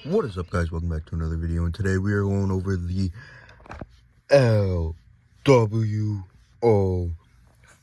What is up, guys? Welcome back to another video, and today we are going over the LWO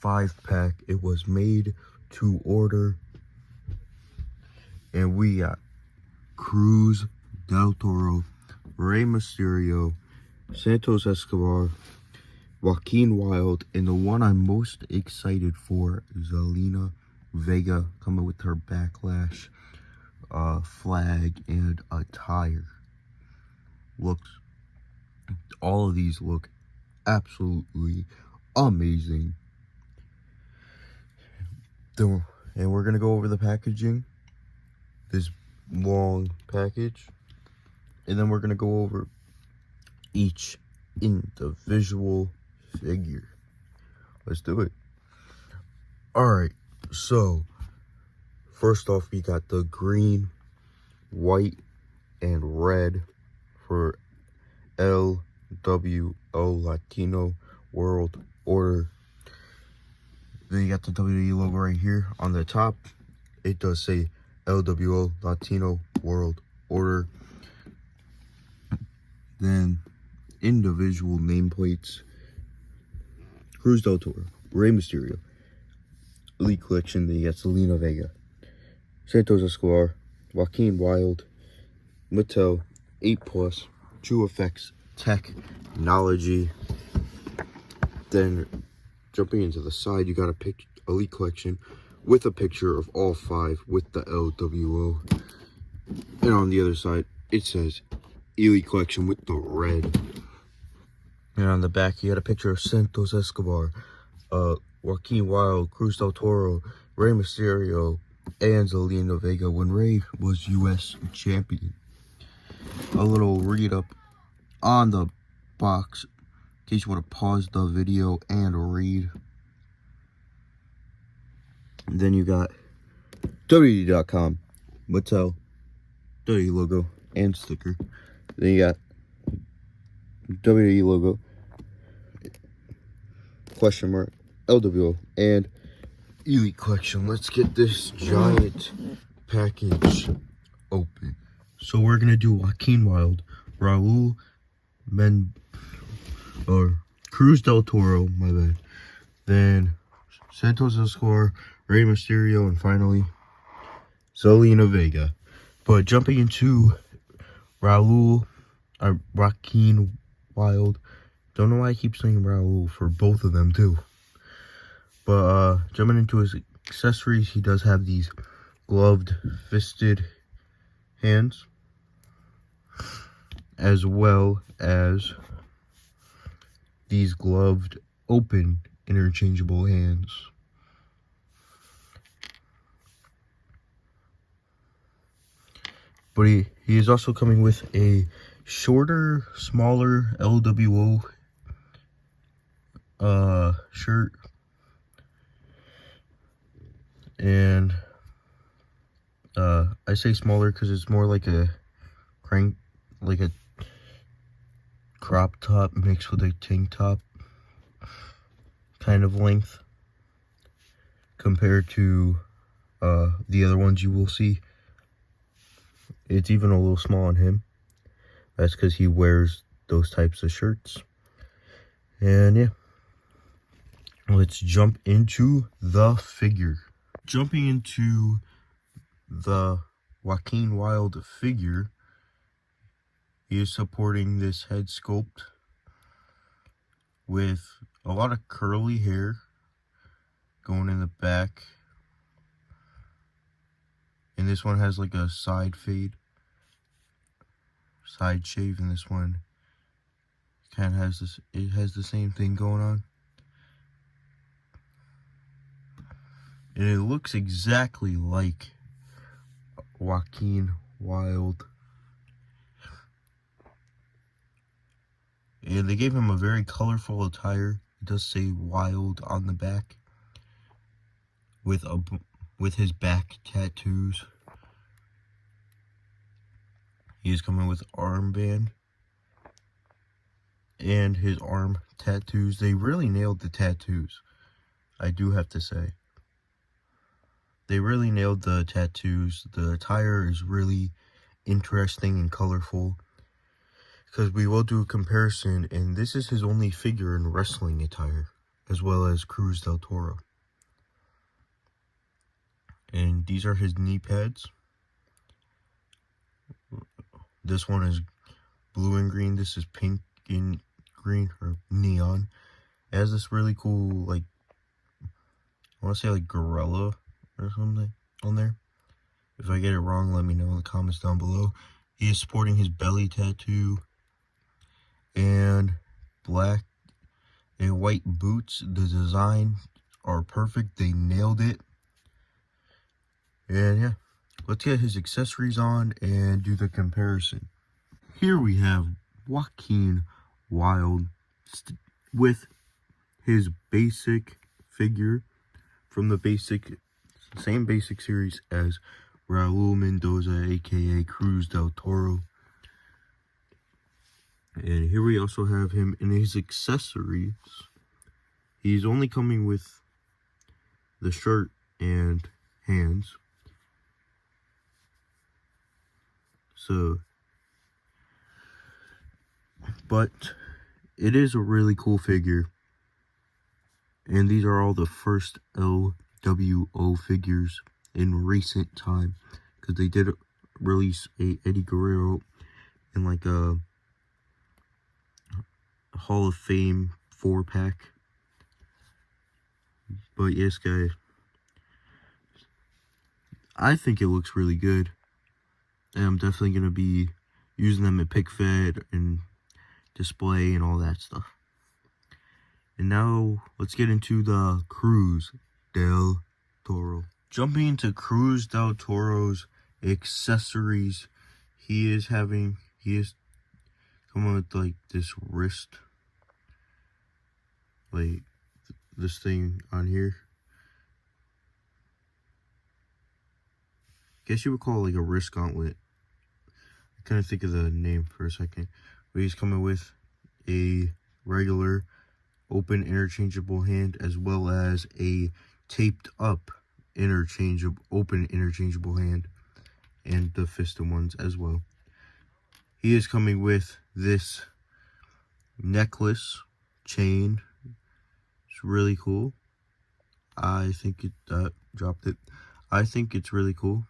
5-pack. It was made to order, and we got Cruz Del Toro, Rey Mysterio, Santos Escobar, Joaquin Wilde, and the one I'm most excited for, Zelina Vega, coming with her Backlash flag and attire. All of these look absolutely amazing. And we're gonna go over the packaging, this long package, and then we're gonna go over each individual figure. Let's do it. Alright, so first off, we got the green, white, and red for LWO Latino World Order. Then you got the WWE logo right here on the top. It does say LWO Latino World Order. Then individual nameplates: Cruz Del Toro, Rey Mysterio, Elite Collection. Then you got Zelina Vega, Santos Escobar, Joaquin Wilde, Mattel 8+, True Effects Technology. Then jumping into the side, you got a Elite Collection with a picture of all 5 with the LWO. And on the other side, it says Elite Collection with the red. And on the back, you got a picture of Santos Escobar, Joaquin Wilde, Cruz Del Toro, Rey Mysterio, and Zelina Vega when Rey was U.S. champion. A little read up on the box in case you want to pause the video and read. And then you got WWE.com, Mattel, WWE logo, and sticker. Then you got WWE logo, question mark, LWO, and Elite Collection. Let's get this giant package open. So we're gonna do Joaquin Wilde, Cruz Del Toro, my bad. Then Santos Escobar, Rey Mysterio, and finally Zelina Vega. But jumping into Joaquin Wilde. Don't know why I keep saying Raul for both of them too. But jumping into his accessories, he does have these gloved, fisted hands, as well as these gloved, open, interchangeable hands. But he is also coming with a shorter, smaller LWO shirt. And I say smaller because it's more like a crop top mixed with a tank top kind of length compared to the other ones you will see. It's even a little small on him. That's because he wears those types of shirts. And yeah, let's jump into the figure. Jumping into the Joaquin Wilde figure, he is supporting this head sculpt with a lot of curly hair going in the back. And this one has like a side shave, and this one kind of has this. It has the same thing going on, and it looks exactly like Joaquin Wilde. And they gave him a very colorful attire. It does say Wilde on the back with his back tattoos. He is coming with armband and his arm tattoos. They really nailed the tattoos, I do have to say. They really nailed the tattoos. The attire is really interesting and colorful, because we will do a comparison, and this is his only figure in wrestling attire, as well as Cruz del Toro. And these are his knee pads. This one is blue and green. This is pink and green, or neon. It has this really cool, like, I want to say like gorilla or something on there. If I get it wrong, let me know in the comments down below. He is sporting his belly tattoo and black and white boots. The design are perfect. They nailed it. And yeah, let's get his accessories on and do the comparison. Here we have Joaquin Wilde with his basic figure from the same basic series as Raul Mendoza, aka Cruz del Toro. And here we also have him in his accessories. He's only coming with the shirt and hands. So, but it is a really cool figure. And these are all the first LWO figures in recent time, because they did release a Eddie Guerrero in like a Hall of Fame 4-pack. But yes, guys, I think it looks really good, and I'm definitely going to be using them at pick fed and display and all that stuff. And now let's get into the Cruz del Toro. Jumping into Cruz del Toro's accessories, he is coming with like this wrist, like this thing on here. Guess you would call it like a wrist gauntlet. I couldn't think of the name for a second. But he's coming with a regular open interchangeable hand, as well as a taped up open interchangeable hand, and the fisted ones as well. He is coming with this necklace chain. It's really cool. I think it dropped it. I think it's really cool.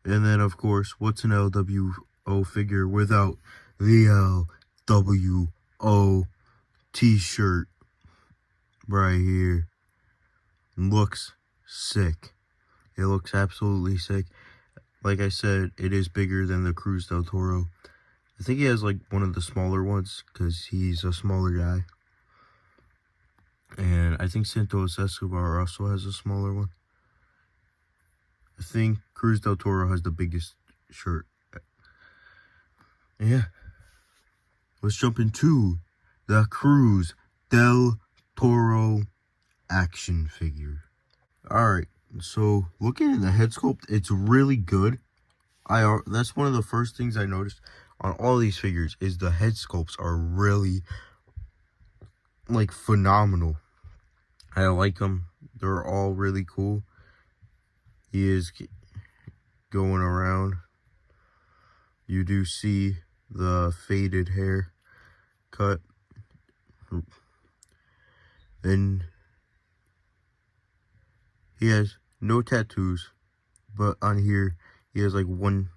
And then, of course, what's an LWO figure without the LWO t-shirt right here? Looks sick. It looks absolutely sick. Like I said, it is bigger than the Cruz del Toro. I think he has like one of the smaller ones, because he's a smaller guy. And I think Santos Escobar also has a smaller one. I think Cruz del Toro has the biggest shirt. Yeah. Let's jump into the Cruz del Toro action figure. Alright, so looking at the head sculpt, it's really good. That's one of the first things I noticed on all these figures, is the head sculpts are really, like, phenomenal. I like them. They're all really cool. He is going around. You do see the faded hair cut. And he has no tattoos, but on here he has like one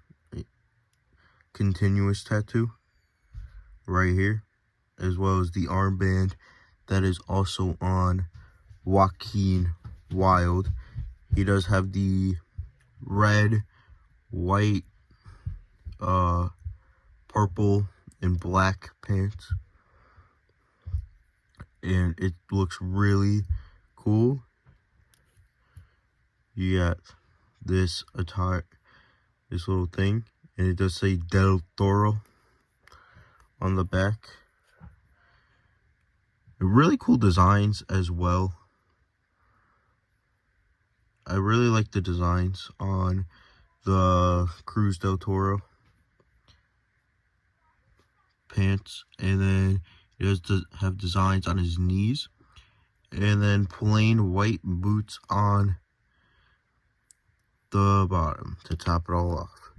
continuous tattoo right here, as well as the armband that is also on Joaquin Wilde. He does have the red, white, purple, and black pants. And it looks really cool. You got this attire, this little thing, and it does say Del Toro on the back. Really cool designs as well. I really like the designs on the Cruz del Toro pants, and then he does have designs on his knees, and then plain white boots on the bottom to top it all off.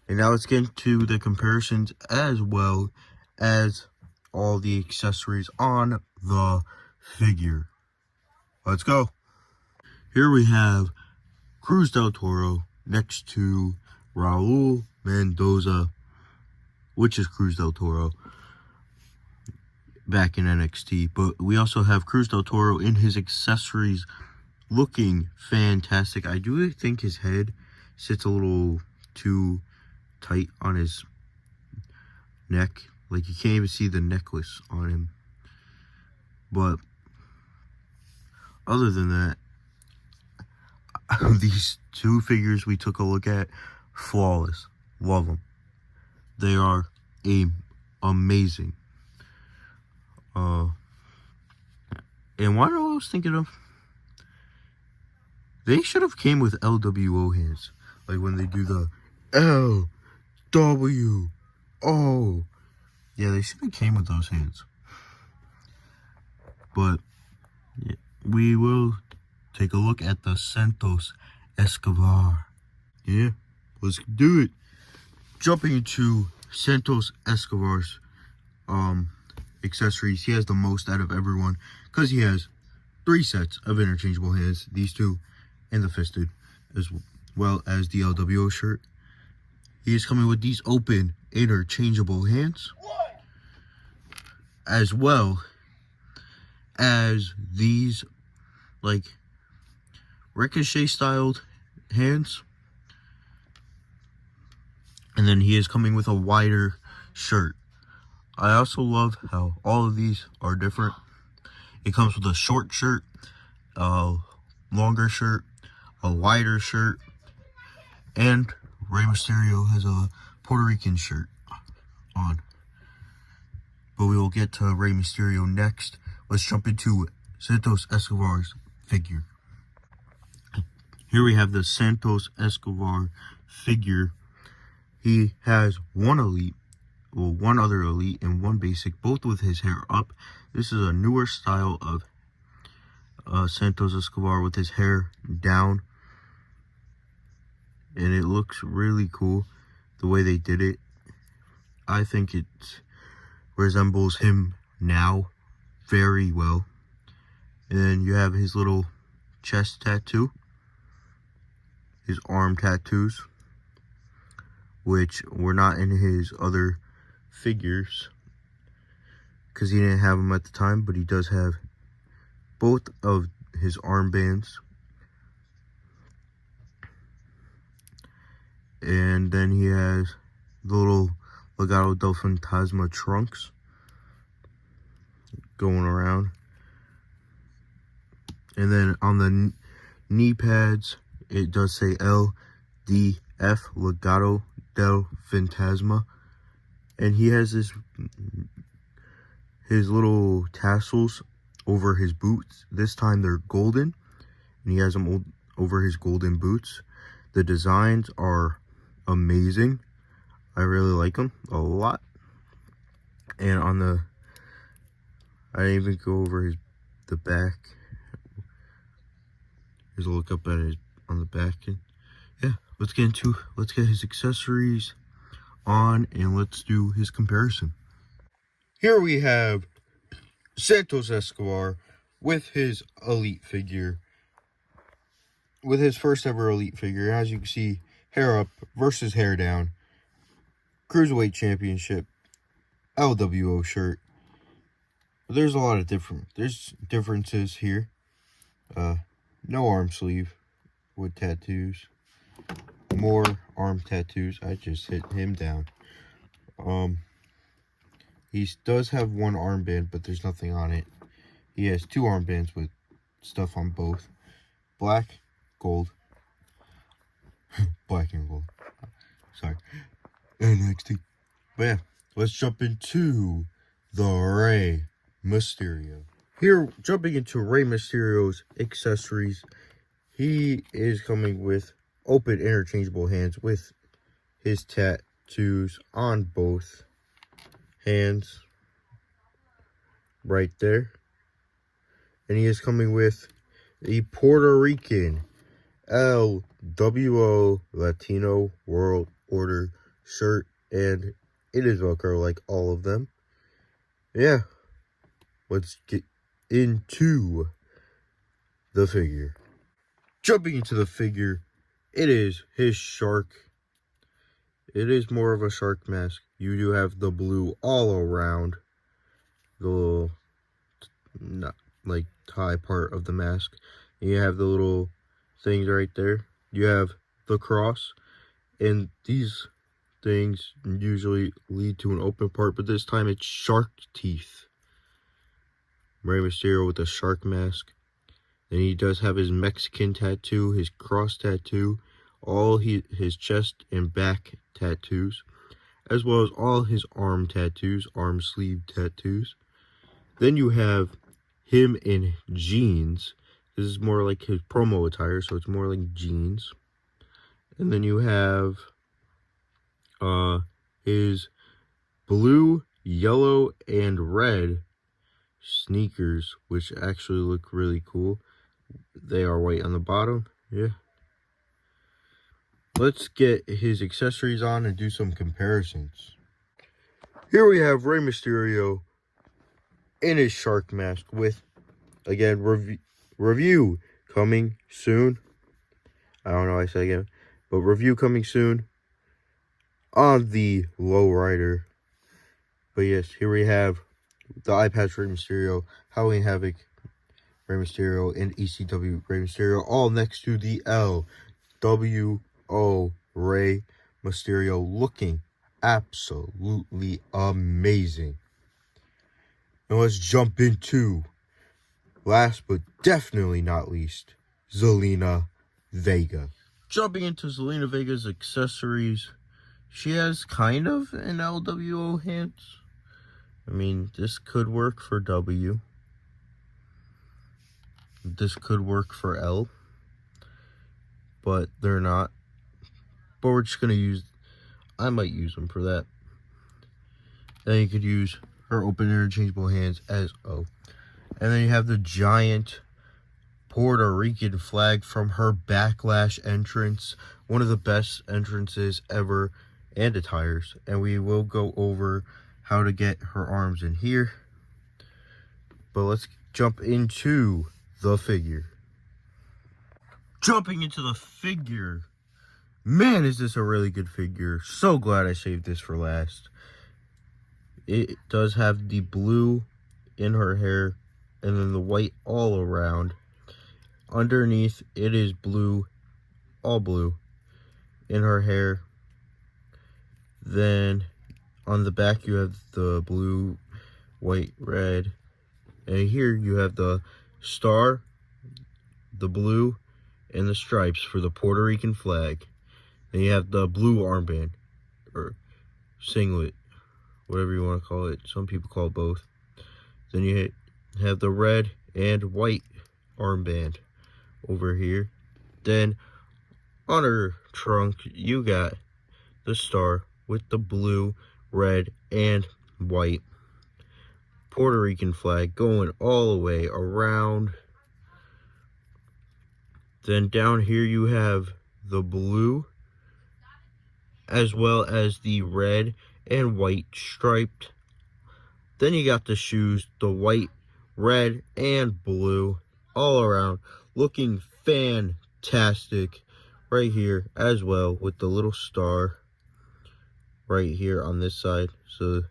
And now let's get into the comparisons as well as all the accessories on the figure. Let's go. Here we have Cruz del Toro next to Raul Mendoza, which is Cruz del Toro back in NXT. But we also have Cruz del Toro in his accessories looking fantastic. I do think his head sits a little too tight on his neck. Like, you can't even see the necklace on him. But other than that, these two figures we took a look at, flawless. Love them. They are amazing. And what I was thinking of, they should have came with LWO hands. Like when they do the LWO. Yeah, they should have came with those hands. But yeah, we will take a look at the Santos Escobar. Yeah, let's do it. Jumping into Santos Escobar's accessories, he has the most out of everyone because he has 3 sets of interchangeable hands, these two and the fisted, as well as the LWO shirt. He is coming with these open interchangeable hands, as well as these like Ricochet styled hands. And then he is coming with a wider shirt. I also love how all of these are different. It comes with a short shirt, a longer shirt, a wider shirt, and Rey Mysterio has a Puerto Rican shirt on. But we will get to Rey Mysterio next. Let's jump into Santos Escobar's figure. Here we have the Santos Escobar figure. He has one elite, well, one other elite and one basic, both with his hair up. This is a newer style of Santos Escobar with his hair down. And it looks really cool the way they did it. I think it resembles him now very well. And then you have his little chest tattoo, his arm tattoos, which were not in his other figures because he didn't have them at the time, but he does have both of his armbands. And then he has the little Legado del Fantasma trunks going around. And then on the knee pads, it does say LDF, Legado del Fantasma. And he has his little tassels over his boots. This time they're golden, and he has them over his golden boots. The designs are amazing. I really like them a lot. And on the, I didn't even go over the back. Here's a look up at his on the back. And yeah, let's get his accessories on and let's do his comparison. Here we have Santos Escobar with his elite figure, with his first ever elite figure. As you can see, hair up versus hair down, Cruiserweight Championship, LWO shirt. There's a lot of differences here. No arm sleeve with tattoos. More arm tattoos. I just hit him down. He does have one armband, but there's nothing on it. He has 2 armbands with stuff on both. Black, gold. Black and gold. Sorry. NXT. But yeah, let's jump into the Rey Mysterio. Here, jumping into Rey Mysterio's accessories, he is coming with open interchangeable hands with his tattoos on both hands right there. And he is coming with the Puerto Rican LWO Latino World Order shirt, and it is Velcro like all of them. Yeah, let's get into the figure. Jumping into the figure, it is his shark. It is more of a shark mask. You do have the blue all around the little, not like tie part of the mask. You have the little things right there. You have the cross, and these things usually lead to an open part, but this time it's shark teeth. Rey Mysterio with a shark mask. Then he does have his Mexican tattoo, his cross tattoo, all his chest and back tattoos, as well as all his arm tattoos, arm sleeve tattoos. Then you have him in jeans. This is more like his promo attire, so it's more like jeans. And then you have his blue, yellow, and red sneakers, which actually look really cool. They are white on the bottom. Yeah. Let's get his accessories on and do some comparisons. Here we have Rey Mysterio in his shark mask with, again, review coming soon. I don't know what I said again, but review coming soon on the Lowrider. But yes, here we have the eye patch Rey Mysterio, Halloween Havoc Rey Mysterio, and ECW Rey Mysterio, all next to the LWO Rey Mysterio, looking absolutely amazing. Now let's jump into, last but definitely not least, Zelina Vega. Jumping into Zelina Vega's accessories, she has kind of an LWO hands. I mean, this could work for W. This could work for L. But they're not. But we're just going to use, I might use them for that. Then you could use her open interchangeable hands as O. And then you have the giant Puerto Rican flag from her Backlash entrance. One of the best entrances ever, and attires. And we will go over how to get her arms in here. But let's jump into the figure. Jumping into the figure. Man, is this a really good figure. So glad I saved this for last. It does have the blue in her hair and then the white all around. Underneath, it is blue, all blue, in her hair. Then on the back, you have the blue, white, red. And here you have the star, the blue, and the stripes for the Puerto Rican flag. And you have the blue armband, or singlet, whatever you want to call it. Some people call it both. Then you have the red and white armband over here. Then on her trunk, you got the star with the blue, red, and white Puerto Rican flag going all the way around. Then down here you have the blue as well as the red and white striped. Then you got the shoes, the white, red, and blue all around, looking fantastic right here as well, with the little star right here on this side, so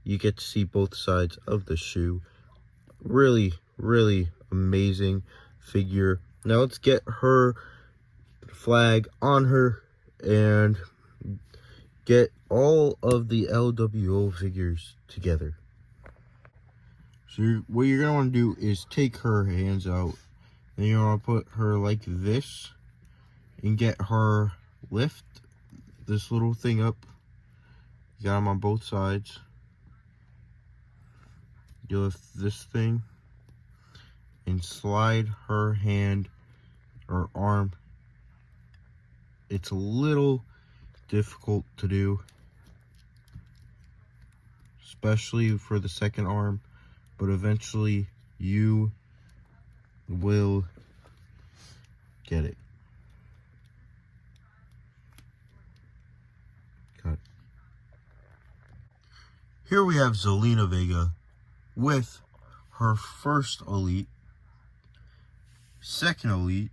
you get to see both sides of the shoe. Really, really amazing figure. Now let's get her flag on her and get all of the LWO figures together. So what you're going to want to do is take her hands out, and you want to put her like this and get her lift this little thing up. You got them on both sides. You lift this thing and slide her hand or arm. It's a little difficult to do, especially for the second arm, but eventually you will get it. Here we have Zelina Vega with her first Elite, second Elite,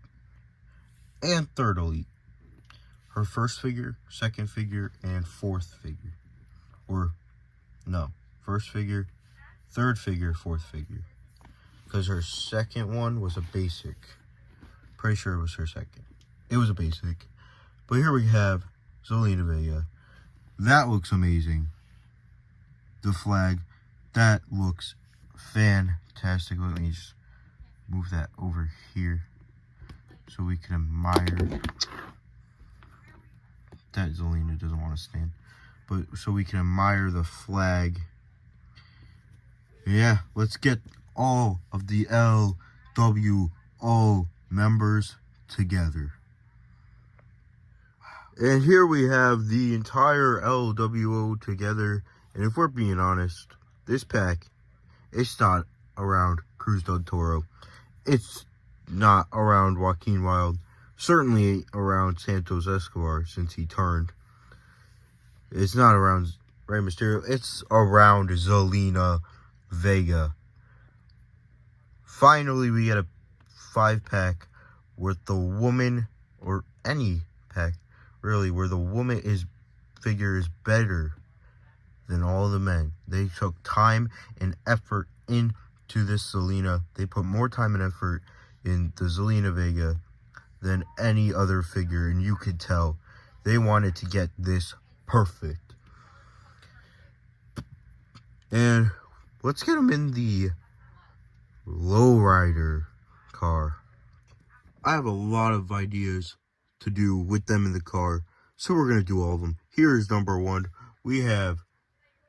and third Elite. Her first figure, second figure, and fourth figure. Or, no, first figure, third figure, fourth figure. Because her second one was a basic. Pretty sure it was her second. It was a basic. But here we have Zelina Vega. That looks amazing. The flag, that looks fantastic. Let me just move that over here so we can admire. That Zelina doesn't want to stand. But so we can admire the flag. Yeah, let's get all of the LWO members together. And here we have the entire LWO together. And if we're being honest, this pack, it's not around Cruz del Toro. It's not around Joaquin Wilde. Certainly around Santos Escobar since he turned. It's not around Rey Mysterio. It's around Zelina Vega. Finally, we get a 5-pack with the woman, or any pack, really, where the woman figure is better than all the men. They took time and effort into this Zelina. They put more time and effort in the Zelina Vega than any other figure, and you could tell they wanted to get this perfect. And let's get them in the lowrider car. I have a lot of ideas to do with them in the car, so we're going to do all of them. Here is number 1. We have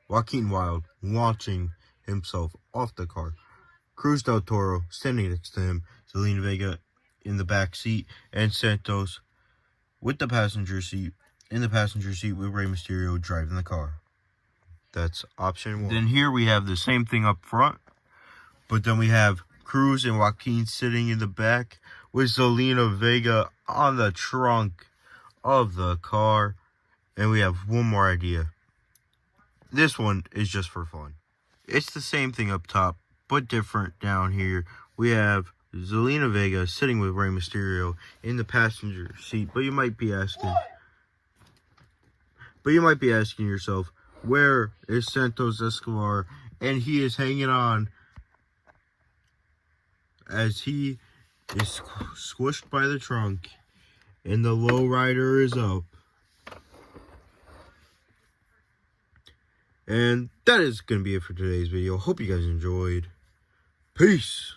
Joaquin Wilde launching himself off the car. Cruz del Toro standing next to him. Zelina Vega in the back seat, and Santos with the passenger seat. In the passenger seat with Rey Mysterio driving the car. That's option 1. Then here we have the same thing up front, but then we have Cruz and Joaquin sitting in the back with Zelina Vega on the trunk of the car. And we have one more idea. This one is just for fun. It's the same thing up top, but different down here. We have Zelina Vega sitting with Rey Mysterio in the passenger seat. But you might be asking yourself, where is Santos Escobar? And he is hanging on as he is squished by the trunk, and the lowrider is up. And that is going to be it for today's video. Hope you guys enjoyed. Peace.